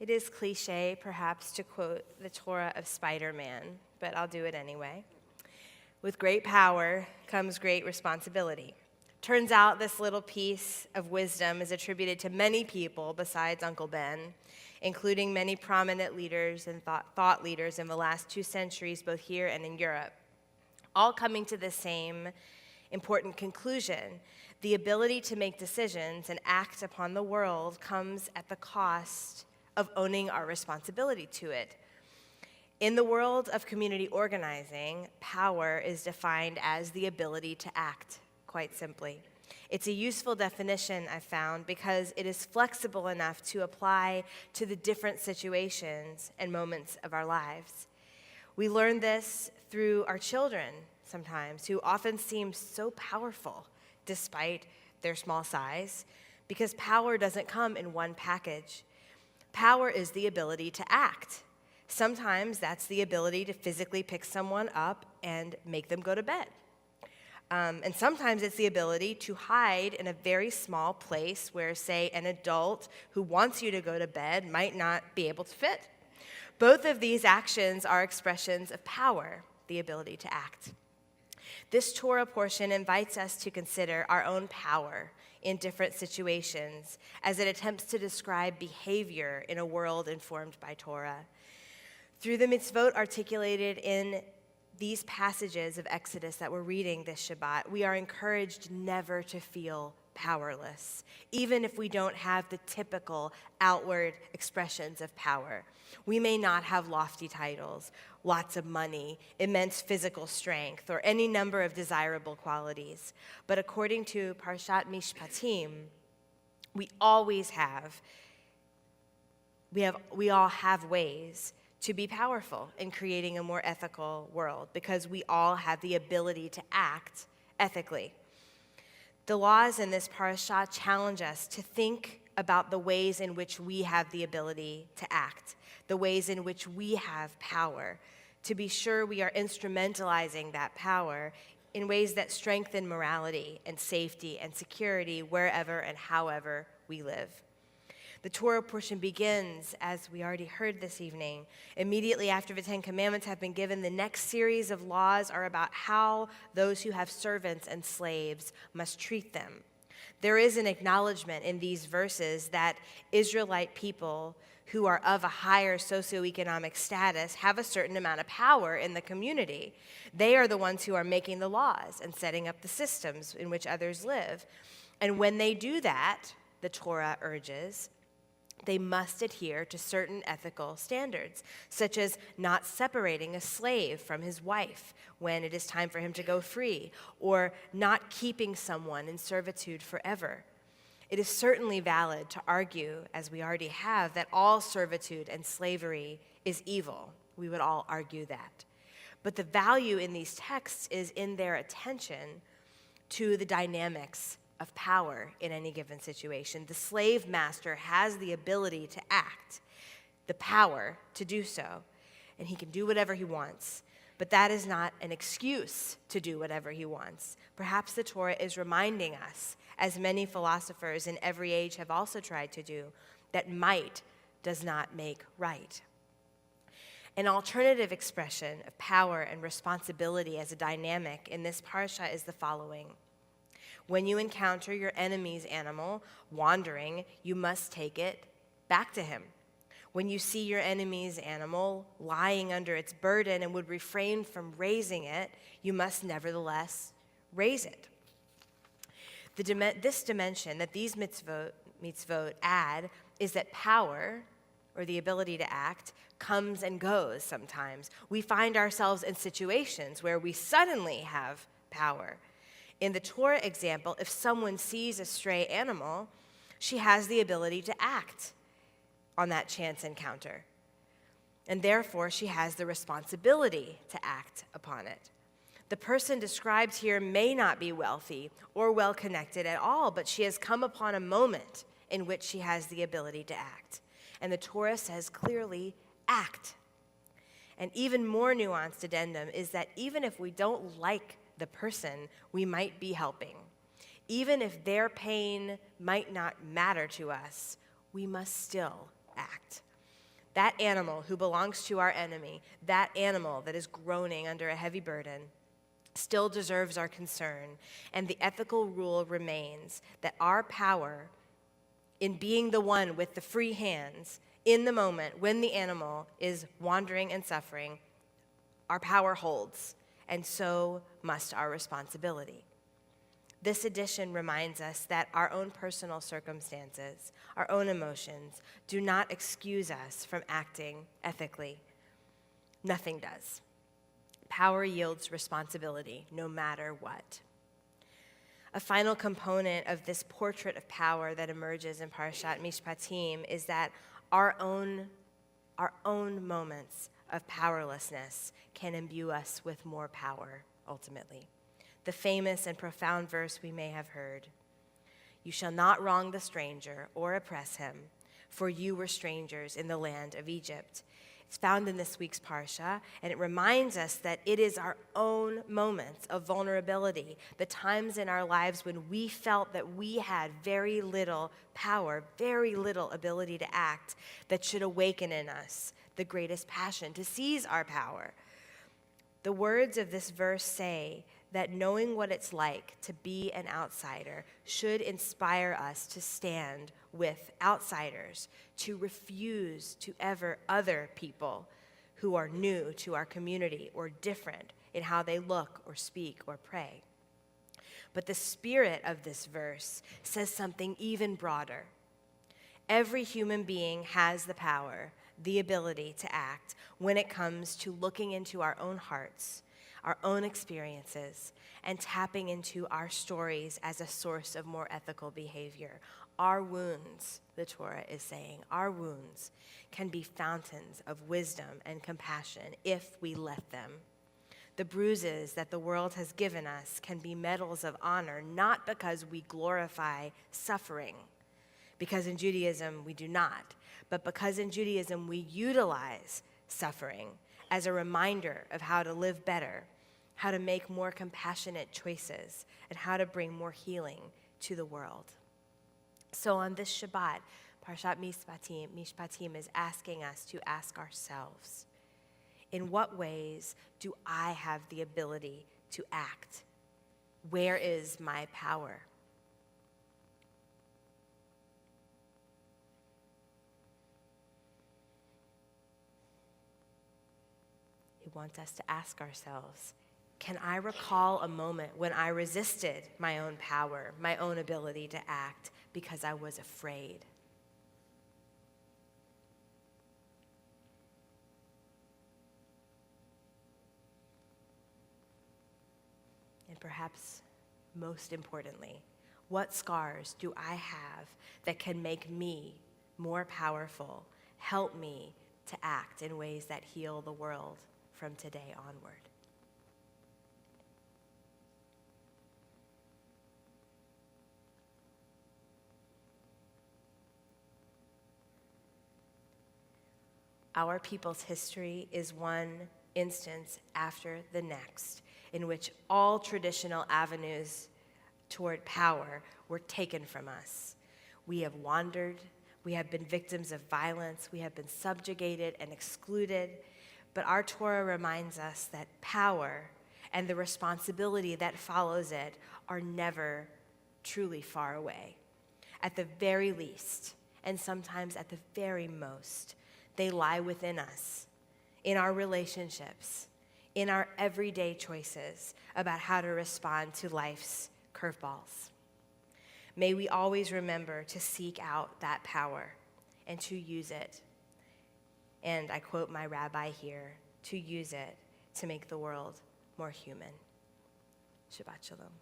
It is cliche, perhaps, to quote the Torah of Spider-Man, but I'll do it anyway. With great power comes great responsibility. Turns out this little piece of wisdom is attributed to many people besides Uncle Ben, including many prominent leaders and thought leaders in the last 2 centuries, both here and in Europe, all coming to the same important conclusion. The ability to make decisions and act upon the world comes at the cost of owning our responsibility to it. In the world of community organizing, power is defined as the ability to act, quite simply. It's a useful definition, I've found, because it is flexible enough to apply to the different situations and moments of our lives. We learn this through our children sometimes, who often seem so powerful despite their small size, because power doesn't come in one package. Power is the ability to act. Sometimes that's the ability to physically pick someone up and make them go to bed. And sometimes it's the ability to hide in a very small place where, say, an adult who wants you to go to bed might not be able to fit. Both of these actions are expressions of power, the ability to act. This Torah portion invites us to consider our own power in different situations as it attempts to describe behavior in a world informed by Torah. Through the mitzvot articulated in these passages of Exodus that we're reading this Shabbat, we are encouraged never to feel powerless, even if we don't have the typical outward expressions of power. We may not have lofty titles, lots of money, immense physical strength, or any number of desirable qualities. But according to Parshat Mishpatim, we all have ways to be powerful in creating a more ethical world, because we all have the ability to act ethically. The laws in this parasha challenge us to think about the ways in which we have the ability to act, the ways in which we have power, to be sure we are instrumentalizing that power in ways that strengthen morality and safety and security wherever and however we live. The Torah portion begins, as we already heard this evening, immediately after the 10 Commandments have been given. The next series of laws are about how those who have servants and slaves must treat them. There is an acknowledgement in these verses that Israelite people who are of a higher socioeconomic status have a certain amount of power in the community. They are the ones who are making the laws and setting up the systems in which others live. And when they do that, the Torah urges, they must adhere to certain ethical standards, such as not separating a slave from his wife when it is time for him to go free, or not keeping someone in servitude forever. It is certainly valid to argue, as we already have, that all servitude and slavery is evil. We would all argue that. But the value in these texts is in their attention to the dynamics of power in any given situation. The slave master has the ability to act, the power to do so, and he can do whatever he wants. But that is not an excuse to do whatever he wants. Perhaps the Torah is reminding us, as many philosophers in every age have also tried to do, that might does not make right. An alternative expression of power and responsibility as a dynamic in this parsha is the following. When you encounter your enemy's animal wandering, you must take it back to him. When you see your enemy's animal lying under its burden and would refrain from raising it, you must nevertheless raise it. This dimension that these mitzvot add is that power, or the ability to act, comes and goes sometimes. We find ourselves in situations where we suddenly have power. In the Torah example, if someone sees a stray animal, she has the ability to act on that chance encounter. And therefore, she has the responsibility to act upon it. The person described here may not be wealthy or well-connected at all, but she has come upon a moment in which she has the ability to act. And the Torah says clearly, act. An even more nuanced addendum is that even if we don't like the person we might be helping, even if their pain might not matter to us, we must still act. That animal who belongs to our enemy, that animal that is groaning under a heavy burden, still deserves our concern. And the ethical rule remains that our power in being the one with the free hands in the moment when the animal is wandering and suffering, our power holds, and so must our responsibility. This addition reminds us that our own personal circumstances, our own emotions, do not excuse us from acting ethically. Nothing does. Power yields responsibility, no matter what. A final component of this portrait of power that emerges in Parashat Mishpatim is that our own moments of powerlessness can imbue us with more power, ultimately. The famous and profound verse we may have heard, "You shall not wrong the stranger or oppress him, for you were strangers in the land of Egypt." It's found in this week's Parsha, and it reminds us that it is our own moments of vulnerability, the times in our lives when we felt that we had very little power, very little ability to act, that should awaken in us the greatest passion to seize our power. The words of this verse say that knowing what it's like to be an outsider should inspire us to stand with outsiders, to refuse to ever other people who are new to our community or different in how they look or speak or pray. But the spirit of this verse says something even broader. Every human being has the power, the ability to act when it comes to looking into our own hearts, our own experiences, and tapping into our stories as a source of more ethical behavior. Our wounds, the Torah is saying, our wounds can be fountains of wisdom and compassion if we let them. The bruises that the world has given us can be medals of honor, not because we glorify suffering, because in Judaism we do not, but because in Judaism we utilize suffering as a reminder of how to live better, how to make more compassionate choices, and how to bring more healing to the world. So on this Shabbat, Parshat Mishpatim is asking us to ask ourselves, in what ways do I have the ability to act? Where is my power? He wants us to ask ourselves, can I recall a moment when I resisted my own power, my own ability to act because I was afraid? And perhaps most importantly, what scars do I have that can make me more powerful, help me to act in ways that heal the world from today onward? Our people's history is one instance after the next in which all traditional avenues toward power were taken from us. We have wandered, we have been victims of violence, we have been subjugated and excluded, but our Torah reminds us that power and the responsibility that follows it are never truly far away. At the very least, and sometimes at the very most, they lie within us, in our relationships, in our everyday choices about how to respond to life's curveballs. May we always remember to seek out that power and to use it. And I quote my rabbi here, to use it to make the world more human. Shabbat Shalom.